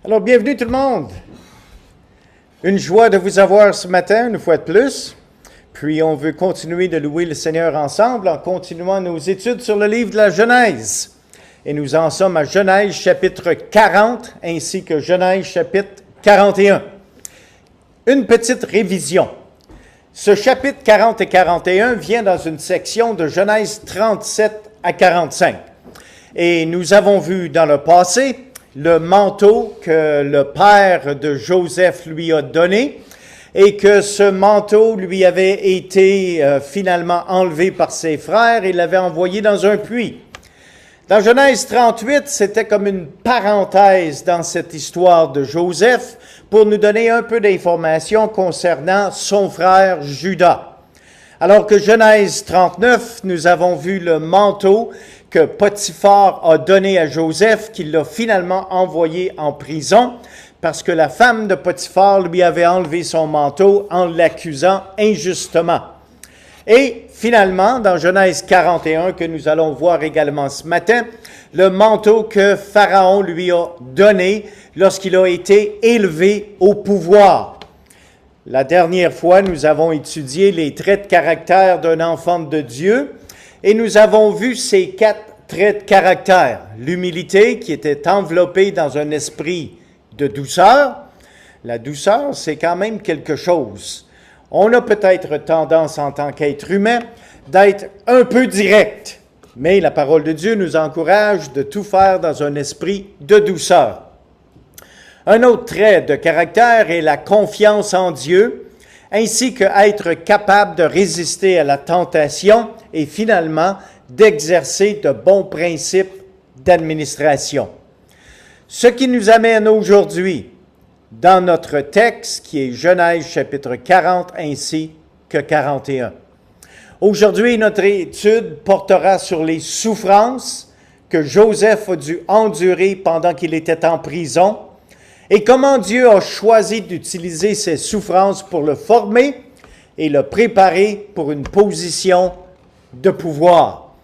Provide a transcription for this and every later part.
Alors, bienvenue tout le monde. Une joie de vous avoir ce matin, une fois de plus. Puis, on veut continuer de louer le Seigneur ensemble en continuant nos études sur le livre de la Genèse. Et nous en sommes à Genèse chapitre 40 ainsi que Genèse chapitre 41. Une petite révision. Ce chapitre 40 et 41 vient dans une section de Genèse 37 à 45. Et nous avons vu dans le passé le manteau que le père de Joseph lui a donné et que ce manteau lui avait été finalement enlevé par ses frères et l'avait envoyé dans un puits. Dans Genèse 38, c'était comme une parenthèse dans cette histoire de Joseph pour nous donner un peu d'informations concernant son frère Judas. Alors que Genèse 39, nous avons vu le manteau que Potiphar a donné à Joseph, qu'il l'a finalement envoyé en prison, parce que la femme de Potiphar lui avait enlevé son manteau en l'accusant injustement. Et finalement, dans Genèse 41, que nous allons voir également ce matin, le manteau que Pharaon lui a donné lorsqu'il a été élevé au pouvoir. La dernière fois, nous avons étudié les traits de caractère d'un enfant de Dieu, et nous avons vu ces 4 traits de caractère. L'humilité qui était enveloppée dans un esprit de douceur. La douceur, c'est quand même quelque chose. On a peut-être tendance en tant qu'être humain d'être un peu direct, mais la parole de Dieu nous encourage de tout faire dans un esprit de douceur. Un autre trait de caractère est la confiance en Dieu, ainsi qu'être capable de résister à la tentation et finalement d'exercer de bons principes d'administration. Ce qui nous amène aujourd'hui dans notre texte qui est Genèse chapitre 40 ainsi que 41. Aujourd'hui, notre étude portera sur les souffrances que Joseph a dû endurer pendant qu'il était en prison et comment Dieu a choisi d'utiliser ces souffrances pour le former et le préparer pour une position de pouvoir.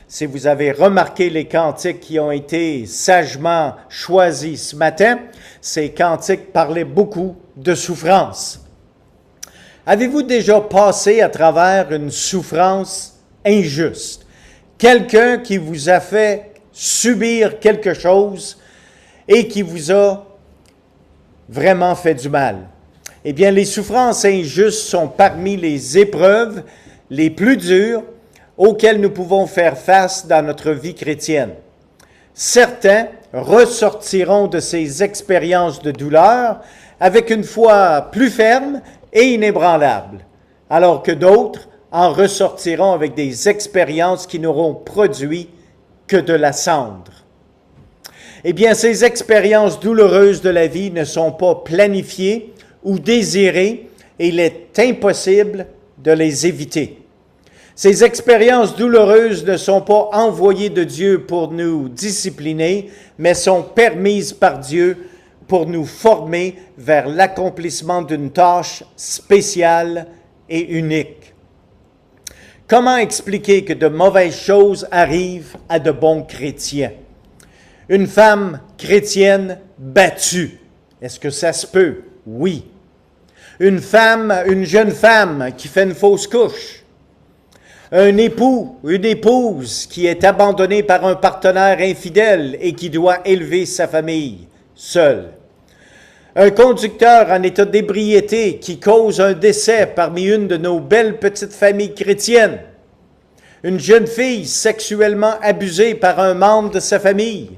Si vous avez remarqué les cantiques qui ont été sagement choisis ce matin, ces cantiques parlaient beaucoup de souffrance. Avez-vous déjà passé à travers une souffrance injuste? Quelqu'un qui vous a fait subir quelque chose et qui vous a vraiment fait du mal. Eh bien, les souffrances injustes sont parmi les épreuves les plus dures auxquelles nous pouvons faire face dans notre vie chrétienne. Certains ressortiront de ces expériences de douleur avec une foi plus ferme et inébranlable, alors que d'autres en ressortiront avec des expériences qui n'auront produit que de la cendre. Eh bien, ces expériences douloureuses de la vie ne sont pas planifiées ou désirées et il est impossible de les éviter. Ces expériences douloureuses ne sont pas envoyées de Dieu pour nous discipliner, mais sont permises par Dieu pour nous former vers l'accomplissement d'une tâche spéciale et unique. Comment expliquer que de mauvaises choses arrivent à de bons chrétiens? Une femme chrétienne battue, est-ce que ça se peut? Oui. Une jeune femme qui fait une fausse couche. Un époux, une épouse qui est abandonnée par un partenaire infidèle et qui doit élever sa famille seul. Un conducteur en état d'ébriété qui cause un décès parmi une de nos belles petites familles chrétiennes. Une jeune fille sexuellement abusée par un membre de sa famille.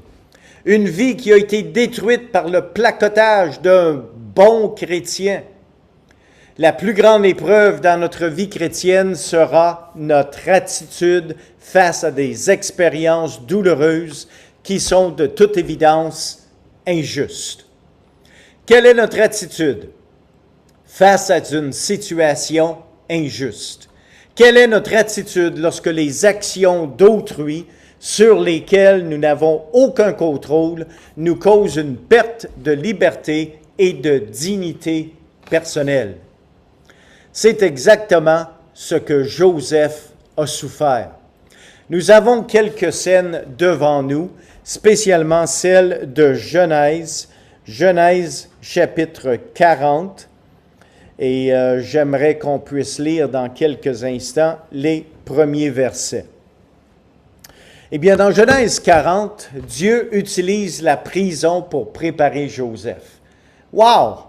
Une vie qui a été détruite par le placotage d'un bon chrétien. La plus grande épreuve dans notre vie chrétienne sera notre attitude face à des expériences douloureuses qui sont de toute évidence injustes. Quelle est notre attitude face à une situation injuste? Quelle est notre attitude lorsque les actions d'autrui sur lesquelles nous n'avons aucun contrôle nous causent une perte de liberté et de dignité personnelle? C'est exactement ce que Joseph a souffert. Nous avons quelques scènes devant nous, spécialement celle de Genèse, Genèse chapitre 40. Et j'aimerais qu'on puisse lire dans quelques instants les premiers versets. Eh bien, dans Genèse 40, Dieu utilise la prison pour préparer Joseph. Wow!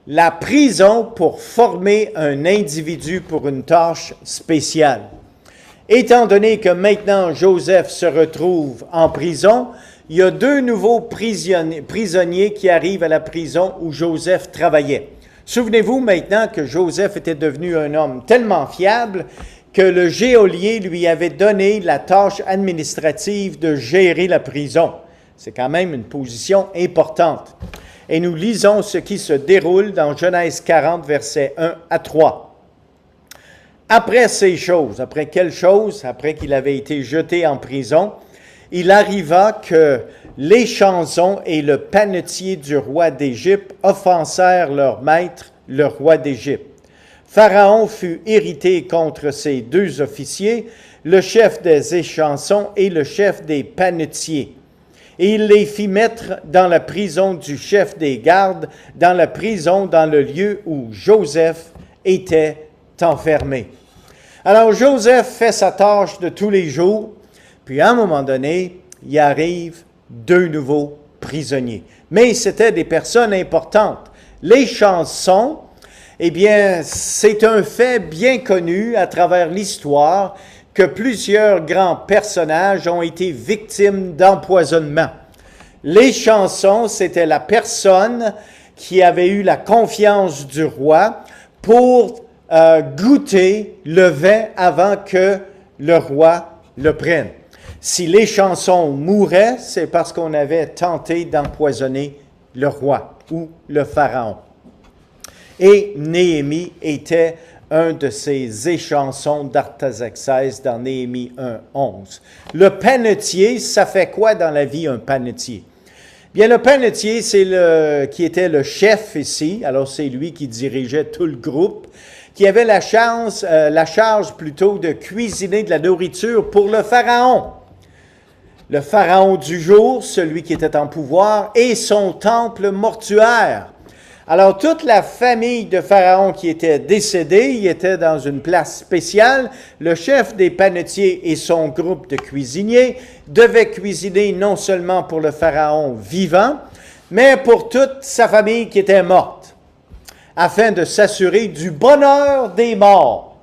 La prison pour former un individu pour une tâche spéciale. Étant donné que maintenant Joseph se retrouve en prison, il y a 2 nouveaux prisonniers qui arrivent à la prison où Joseph travaillait. Souvenez-vous maintenant que Joseph était devenu un homme tellement fiable que le geôlier lui avait donné la tâche administrative de gérer la prison. C'est quand même une position importante. Et nous lisons ce qui se déroule dans Genèse 40, versets 1 à 3. Après ces choses, après quelles choses? Après qu'il avait été jeté en prison, il arriva que les chansons et le panetier du roi d'Égypte offensèrent leur maître, le roi d'Égypte. Pharaon fut irrité contre ces 2 officiers, le chef des échansons et le chef des panetiers. Et il les fit mettre dans la prison du chef des gardes, dans la prison dans le lieu où Joseph était enfermé. Alors Joseph fait sa tâche de tous les jours, puis à un moment donné, il arrive 2 nouveaux prisonniers. Mais c'était des personnes importantes. Les chansons, eh bien, c'est un fait bien connu à travers l'histoire que plusieurs grands personnages ont été victimes d'empoisonnement. Les chansons, c'était la personne qui avait eu la confiance du roi pour goûter le vin avant que le roi le prenne. Si les chansons mouraient, c'est parce qu'on avait tenté d'empoisonner le roi ou le pharaon. Et Néhémie était un de ces échansons d'Artaxerxès dans Néhémie 1:11. Le panetier, ça fait quoi dans la vie un panetier? Bien, le panetier, c'est qui était le chef ici, alors c'est lui qui dirigeait tout le groupe, qui avait la charge plutôt de cuisiner de la nourriture pour le pharaon. Le pharaon du jour, celui qui était en pouvoir, et son temple mortuaire. Alors, toute la famille de Pharaon qui était décédée, il était dans une place spéciale. Le chef des panetiers et son groupe de cuisiniers devaient cuisiner non seulement pour le Pharaon vivant, mais pour toute sa famille qui était morte, afin de s'assurer du bonheur des morts.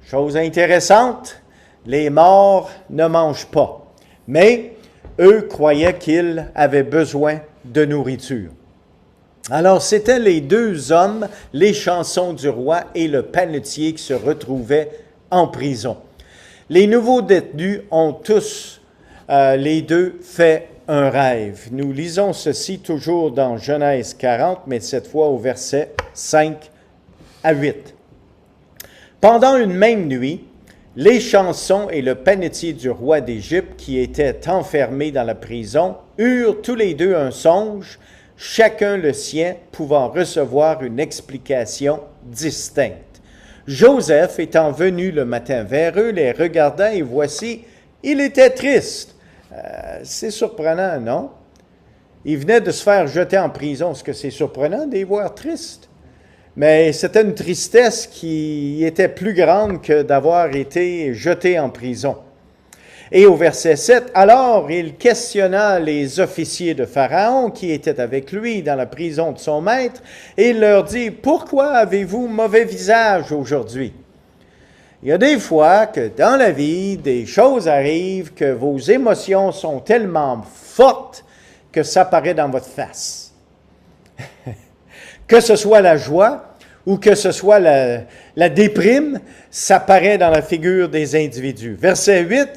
Chose intéressante, les morts ne mangent pas, mais eux croyaient qu'ils avaient besoin de nourriture. Alors, c'étaient les 2 hommes, les chansons du roi et le panetier qui se retrouvaient en prison. Les nouveaux détenus ont tous, les 2, fait un rêve. Nous lisons ceci toujours dans Genèse 40, mais cette fois au verset 5 à 8. Pendant une même nuit, les chansons et le panetier du roi d'Égypte, qui étaient enfermés dans la prison, eurent tous les 2 un songe, chacun le sien, pouvant recevoir une explication distincte. Joseph, étant venu le matin vers eux, les regarda et voici, il était triste. C'est surprenant, non? Il venait de se faire jeter en prison. Est-ce que c'est surprenant de les voir tristes? Mais c'était une tristesse qui était plus grande que d'avoir été jeté en prison. Et au verset 7, « Alors il questionna les officiers de Pharaon qui étaient avec lui dans la prison de son maître, et il leur dit, « Pourquoi avez-vous mauvais visage aujourd'hui? » Il y a des fois que dans la vie, des choses arrivent, que vos émotions sont tellement fortes que ça paraît dans votre face. Que ce soit la joie ou que ce soit la déprime, ça paraît dans la figure des individus. Verset 8,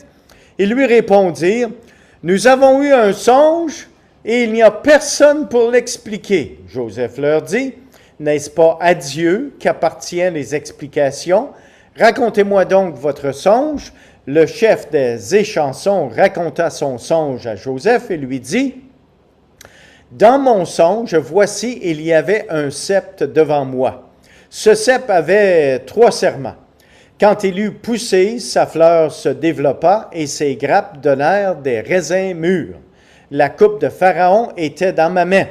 ils lui répondirent, « Nous avons eu un songe et il n'y a personne pour l'expliquer. » Joseph leur dit, « N'est-ce pas à Dieu qu'appartiennent les explications? Racontez-moi donc votre songe. » Le chef des échansons raconta son songe à Joseph et lui dit, « Dans mon songe, voici, il y avait un cep devant moi. Ce cep avait 3 serments. Quand il eut poussé, sa fleur se développa et ses grappes donnèrent des raisins mûrs. La coupe de Pharaon était dans ma main.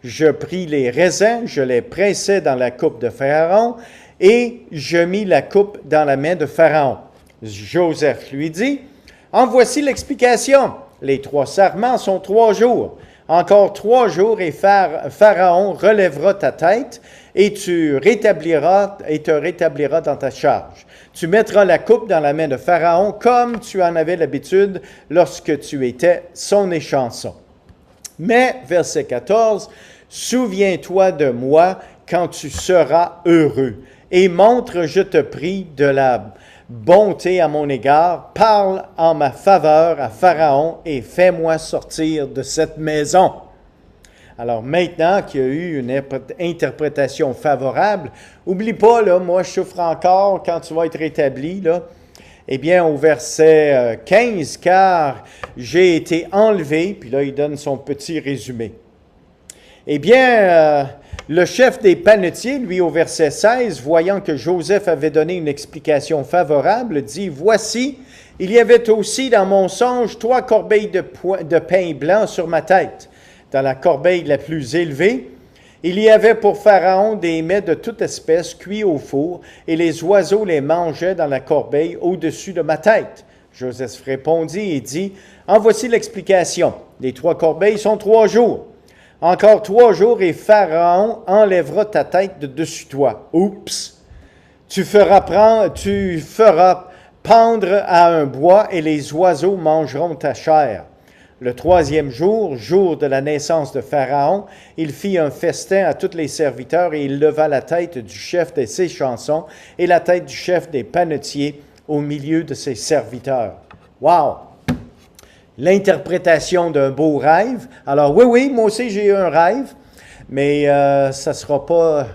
Je pris les raisins, je les pressai dans la coupe de Pharaon, et je mis la coupe dans la main de Pharaon. Joseph lui dit, « En voici l'explication. Les 3 sarments sont 3 jours. Encore 3 jours et Pharaon relèvera ta tête et te rétablira dans ta charge. Tu mettras la coupe dans la main de Pharaon comme tu en avais l'habitude lorsque tu étais son échanson. Mais, verset 14, souviens-toi de moi quand tu seras heureux et montre, je te prie, de la bonté à mon égard, parle en ma faveur à Pharaon et fais-moi sortir de cette maison. » Alors maintenant qu'il y a eu une interprétation favorable, oublie pas, là, moi je souffre encore quand tu vas être rétabli, là. Eh bien, au verset 15, car j'ai été enlevé, puis là il donne son petit résumé. Eh bien, le chef des panetiers, lui, au verset 16, voyant que Joseph avait donné une explication favorable, dit, « Voici, il y avait aussi dans mon songe 3 corbeilles de pain blanc sur ma tête. Dans la corbeille la plus élevée, il y avait pour Pharaon des mets de toute espèce cuits au four, et les oiseaux les mangeaient dans la corbeille au-dessus de ma tête. » Joseph répondit et dit, « En voici l'explication. Les 3 corbeilles sont 3 jours. Encore 3 jours et Pharaon enlèvera ta tête de dessus toi. » Oups! Tu feras pendre à un bois et les oiseaux mangeront ta chair. Le 3e jour, jour de la naissance de Pharaon, il fit un festin à tous les serviteurs et il leva la tête du chef de ses chansons et la tête du chef des panetiers au milieu de ses serviteurs. Wow! L'interprétation d'un beau rêve. Alors oui, moi aussi j'ai eu un rêve, mais ça sera pas,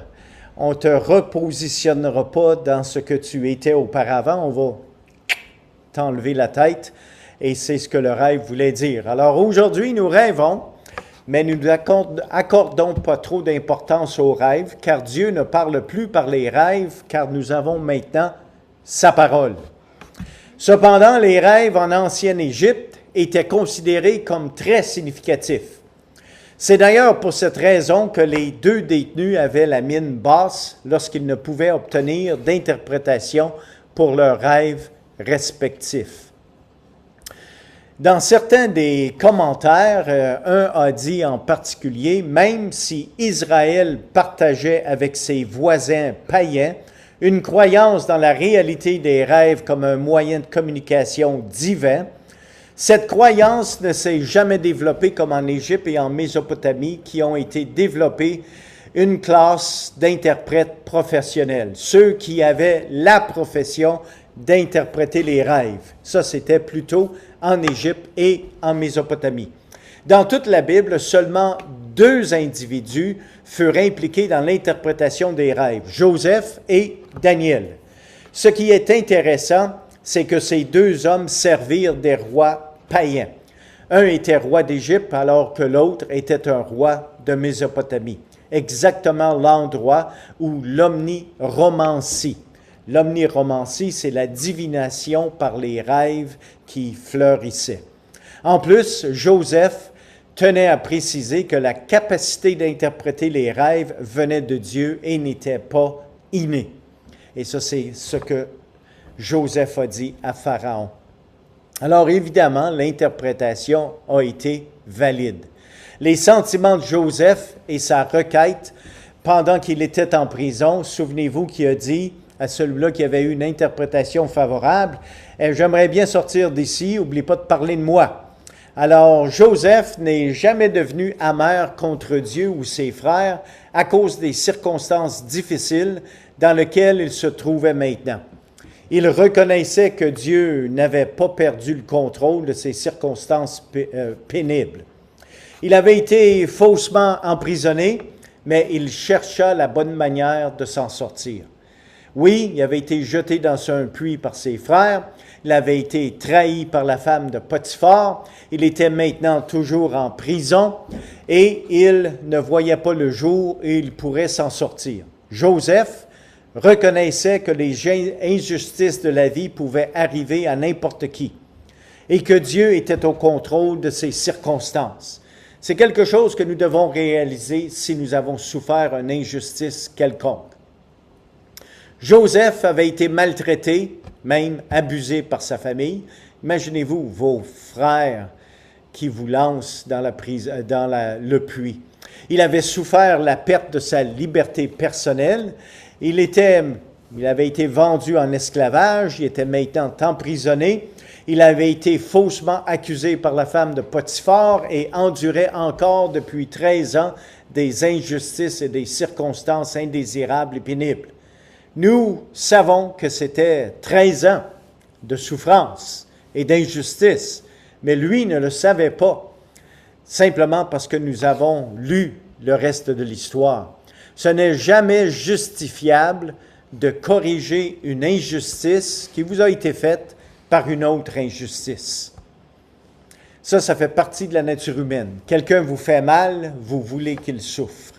on te repositionnera pas dans ce que tu étais auparavant, on va t'enlever la tête et c'est ce que le rêve voulait dire. Alors aujourd'hui nous rêvons, mais nous n'accordons pas trop d'importance aux rêves, car Dieu ne parle plus par les rêves, car nous avons maintenant sa parole. Cependant, les rêves en ancienne Égypte étaient considérés comme très significatifs. C'est d'ailleurs pour cette raison que les 2 détenus avaient la mine basse lorsqu'ils ne pouvaient obtenir d'interprétation pour leurs rêves respectifs. Dans certains des commentaires, un a dit en particulier, même si Israël partageait avec ses voisins païens une croyance dans la réalité des rêves comme un moyen de communication divin, cette croyance ne s'est jamais développée comme en Égypte et en Mésopotamie, qui ont été développées une classe d'interprètes professionnels, ceux qui avaient la profession d'interpréter les rêves. Ça, c'était plutôt en Égypte et en Mésopotamie. Dans toute la Bible, seulement 2 individus furent impliqués dans l'interprétation des rêves, Joseph et Daniel. Ce qui est intéressant, c'est que ces 2 hommes servirent des rois païens. Un était roi d'Égypte alors que l'autre était un roi de Mésopotamie. Exactement l'endroit où l'omniromancie. L'omniromancie, c'est la divination par les rêves qui fleurissait. En plus, Joseph tenait à préciser que la capacité d'interpréter les rêves venait de Dieu et n'était pas innée. Et ça, c'est ce que Joseph a dit à Pharaon. Alors évidemment, l'interprétation a été valide. Les sentiments de Joseph et sa requête pendant qu'il était en prison, souvenez-vous qu'il a dit à celui-là qui avait eu une interprétation favorable, « J'aimerais bien sortir d'ici, n'oublie pas de parler de moi. » Alors Joseph n'est jamais devenu amer contre Dieu ou ses frères à cause des circonstances difficiles dans lesquelles il se trouvait maintenant. Il reconnaissait que Dieu n'avait pas perdu le contrôle de ces circonstances pénibles. Il avait été faussement emprisonné, mais il chercha la bonne manière de s'en sortir. Oui, il avait été jeté dans un puits par ses frères, il avait été trahi par la femme de Potiphar, il était maintenant toujours en prison et il ne voyait pas le jour où il pourrait s'en sortir. Joseph reconnaissait que les injustices de la vie pouvaient arriver à n'importe qui. et que Dieu était au contrôle de ces circonstances. C'est quelque chose que nous devons réaliser si nous avons souffert une injustice quelconque. Joseph avait été maltraité, même abusé par sa famille. Imaginez-vous vos frères qui vous lancent dans le puits. Il avait souffert la perte de sa liberté personnelle. Il avait été vendu en esclavage. Il était maintenant emprisonné. Il avait été faussement accusé par la femme de Potiphar et endurait encore depuis 13 ans des injustices et des circonstances indésirables et pénibles. Nous savons que c'était 13 ans de souffrance et d'injustice, mais lui ne le savait pas, simplement parce que nous avons lu le reste de l'histoire. Ce n'est jamais justifiable de corriger une injustice qui vous a été faite par une autre injustice. Ça fait partie de la nature humaine. Quelqu'un vous fait mal, vous voulez qu'il souffre.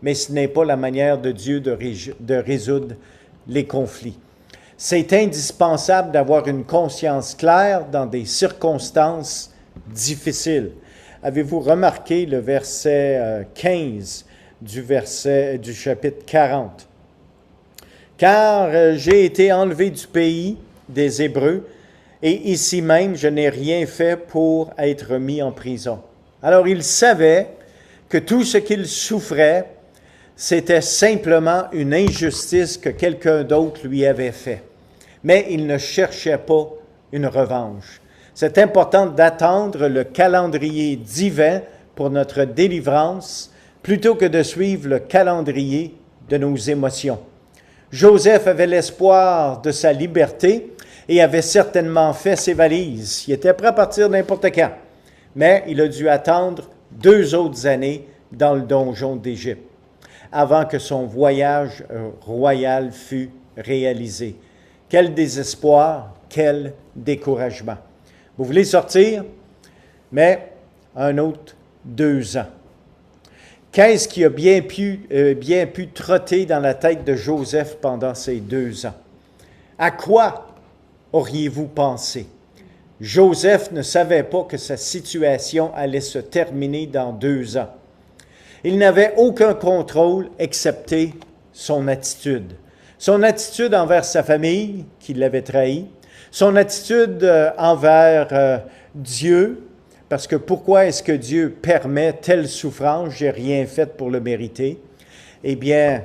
Mais ce n'est pas la manière de Dieu de résoudre les conflits. C'est indispensable d'avoir une conscience claire dans des circonstances difficiles. Avez-vous remarqué le verset 15 du chapitre 40? « Car j'ai été enlevé du pays des Hébreux, et ici même je n'ai rien fait pour être mis en prison. » Alors il savait que tout ce qu'il souffrait, c'était simplement une injustice que quelqu'un d'autre lui avait fait. Mais il ne cherchait pas une revanche. C'est important d'attendre le calendrier divin pour notre délivrance plutôt que de suivre le calendrier de nos émotions. Joseph avait l'espoir de sa liberté et avait certainement fait ses valises. Il était prêt à partir n'importe quand, mais il a dû attendre 2 autres années dans le donjon d'Égypte avant que son voyage royal fût réalisé. Quel désespoir, quel découragement. Vous voulez sortir, mais un autre 2 ans. Qu'est-ce qui a bien pu trotter dans la tête de Joseph pendant ces 2 ans? À quoi auriez-vous pensé? Joseph ne savait pas que sa situation allait se terminer dans 2 ans. Il n'avait aucun contrôle excepté son attitude. Son attitude envers sa famille, qui l'avait trahi. Son attitude envers Dieu, parce que pourquoi est-ce que Dieu permet telle souffrance? J'ai rien fait pour le mériter. Eh bien,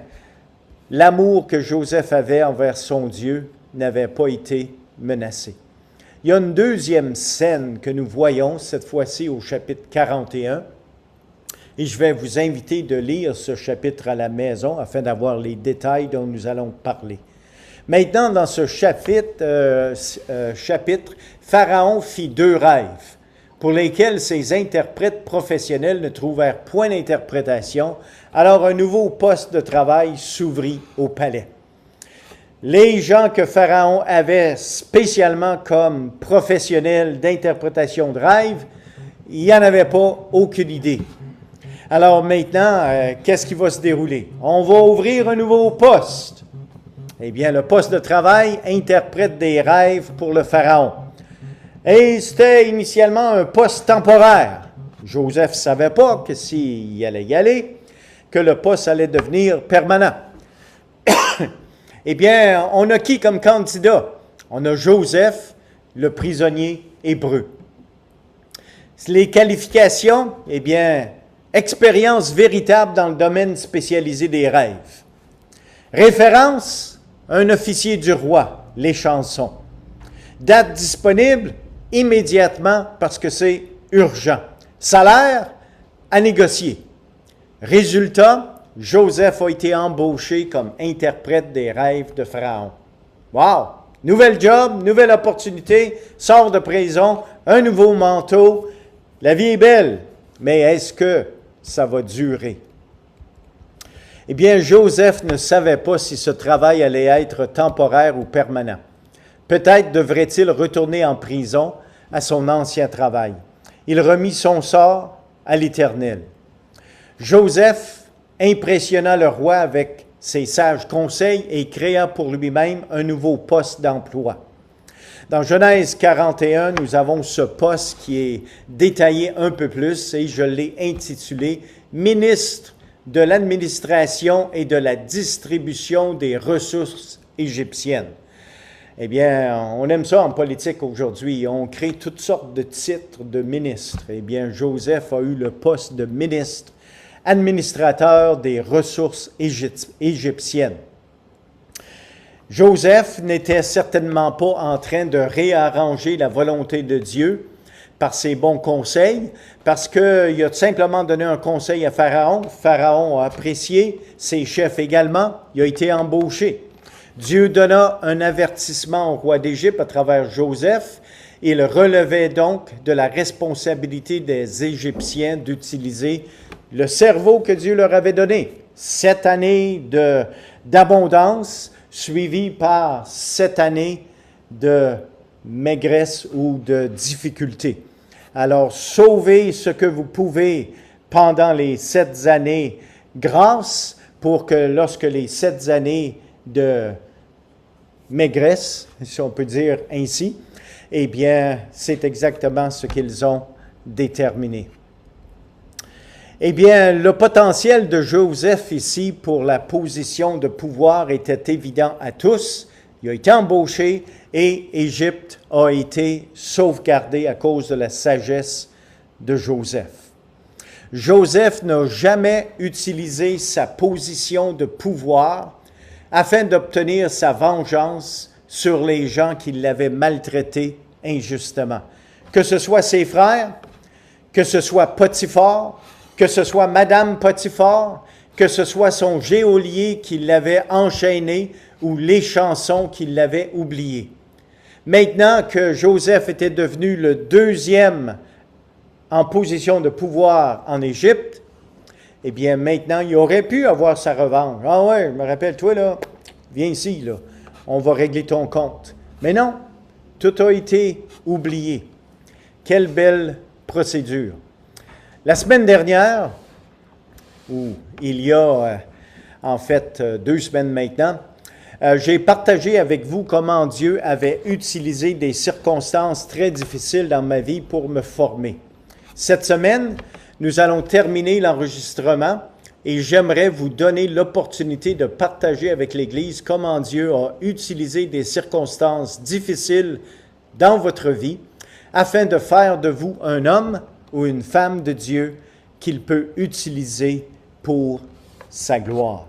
l'amour que Joseph avait envers son Dieu n'avait pas été menacé. Il y a une deuxième scène que nous voyons, cette fois-ci au chapitre 41. Et je vais vous inviter de lire ce chapitre à la maison afin d'avoir les détails dont nous allons parler. Maintenant, dans ce chapitre, Pharaon fit 2 rêves pour lesquels ses interprètes professionnels ne trouvèrent point d'interprétation. Alors un nouveau poste de travail s'ouvrit au palais. Les gens que Pharaon avait spécialement comme professionnels d'interprétation de rêves, il n'y en avait pas aucune idée. Alors maintenant, qu'est-ce qui va se dérouler? On va ouvrir un nouveau poste. Eh bien, le poste de travail interprète des rêves pour le Pharaon. Et c'était initialement un poste temporaire. Joseph ne savait pas que s'il y aller, que le poste allait devenir permanent. Eh bien, on a qui comme candidat? On a Joseph, le prisonnier hébreu. Les qualifications, eh bien, expérience véritable dans le domaine spécialisé des rêves. Référence, un officier du roi, les chansons. Date disponible, immédiatement parce que c'est urgent. Salaire, à négocier. Résultat, Joseph a été embauché comme interprète des rêves de Pharaon. Wow! Nouvel job, nouvelle opportunité, sort de prison, un nouveau manteau. La vie est belle, mais est-ce que ça va durer? Eh bien, Joseph ne savait pas si ce travail allait être temporaire ou permanent. Peut-être devrait-il retourner en prison à son ancien travail. Il remit son sort à l'Éternel. Joseph impressionna le roi avec ses sages conseils et créa pour lui-même un nouveau poste d'emploi. Dans Genèse 41, nous avons ce poste qui est détaillé un peu plus et je l'ai intitulé « Ministre de l'administration et de la distribution des ressources égyptiennes ». Eh bien, on aime ça en politique aujourd'hui. On crée toutes sortes de titres de ministres. Eh bien, Joseph a eu le poste de ministre, administrateur des ressources égyptiennes. Joseph n'était certainement pas en train de réarranger la volonté de Dieu par ses bons conseils, parce qu'il a simplement donné un conseil à Pharaon. Pharaon a apprécié, ses chefs également, il a été embauché. Dieu donna un avertissement au roi d'Égypte à travers Joseph. Il relevait donc de la responsabilité des Égyptiens d'utiliser le cerveau que Dieu leur avait donné. 7 années d'abondance, suivie par 7 années de maigresse ou de difficulté. Alors, sauvez ce que vous pouvez pendant les 7 années grâce pour que lorsque les 7 années de maigresse, si on peut dire ainsi, eh bien, c'est exactement ce qu'ils ont déterminé. Eh bien, le potentiel de Joseph ici pour la position de pouvoir était évident à tous. Il a été embauché et Égypte a été sauvegardée à cause de la sagesse de Joseph. Joseph n'a jamais utilisé sa position de pouvoir afin d'obtenir sa vengeance sur les gens qui l'avaient maltraité injustement. Que ce soit ses frères, que ce soit Potiphar, que ce soit Madame Potiphar, que ce soit son geôlier qui l'avait enchaîné ou les chansons qui l'avaient oublié. Maintenant que Joseph était devenu le deuxième en position de pouvoir en Égypte, eh bien maintenant il aurait pu avoir sa revanche. Ah ouais, je me rappelle, toi là, viens ici, là, on va régler ton compte. Mais non, tout a été oublié. Quelle belle procédure. La semaine dernière, ou il y a en fait 2 semaines maintenant, j'ai partagé avec vous comment Dieu avait utilisé des circonstances très difficiles dans ma vie pour me former. Cette semaine, nous allons terminer l'enregistrement et j'aimerais vous donner l'opportunité de partager avec l'Église comment Dieu a utilisé des circonstances difficiles dans votre vie afin de faire de vous un homme ou une femme de Dieu qu'il peut utiliser pour sa gloire.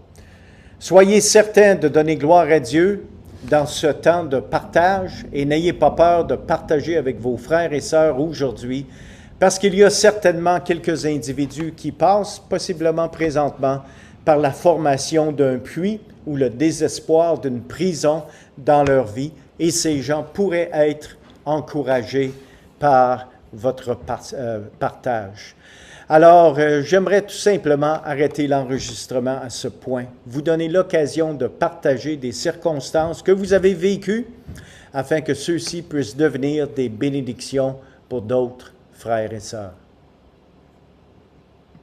Soyez certains de donner gloire à Dieu dans ce temps de partage et n'ayez pas peur de partager avec vos frères et sœurs aujourd'hui parce qu'il y a certainement quelques individus qui passent, possiblement présentement, par la formation d'un puits ou le désespoir d'une prison dans leur vie et ces gens pourraient être encouragés par votre partage. Alors, j'aimerais tout simplement arrêter l'enregistrement à ce point, vous donner l'occasion de partager des circonstances que vous avez vécues afin que ceux-ci puissent devenir des bénédictions pour d'autres frères et sœurs.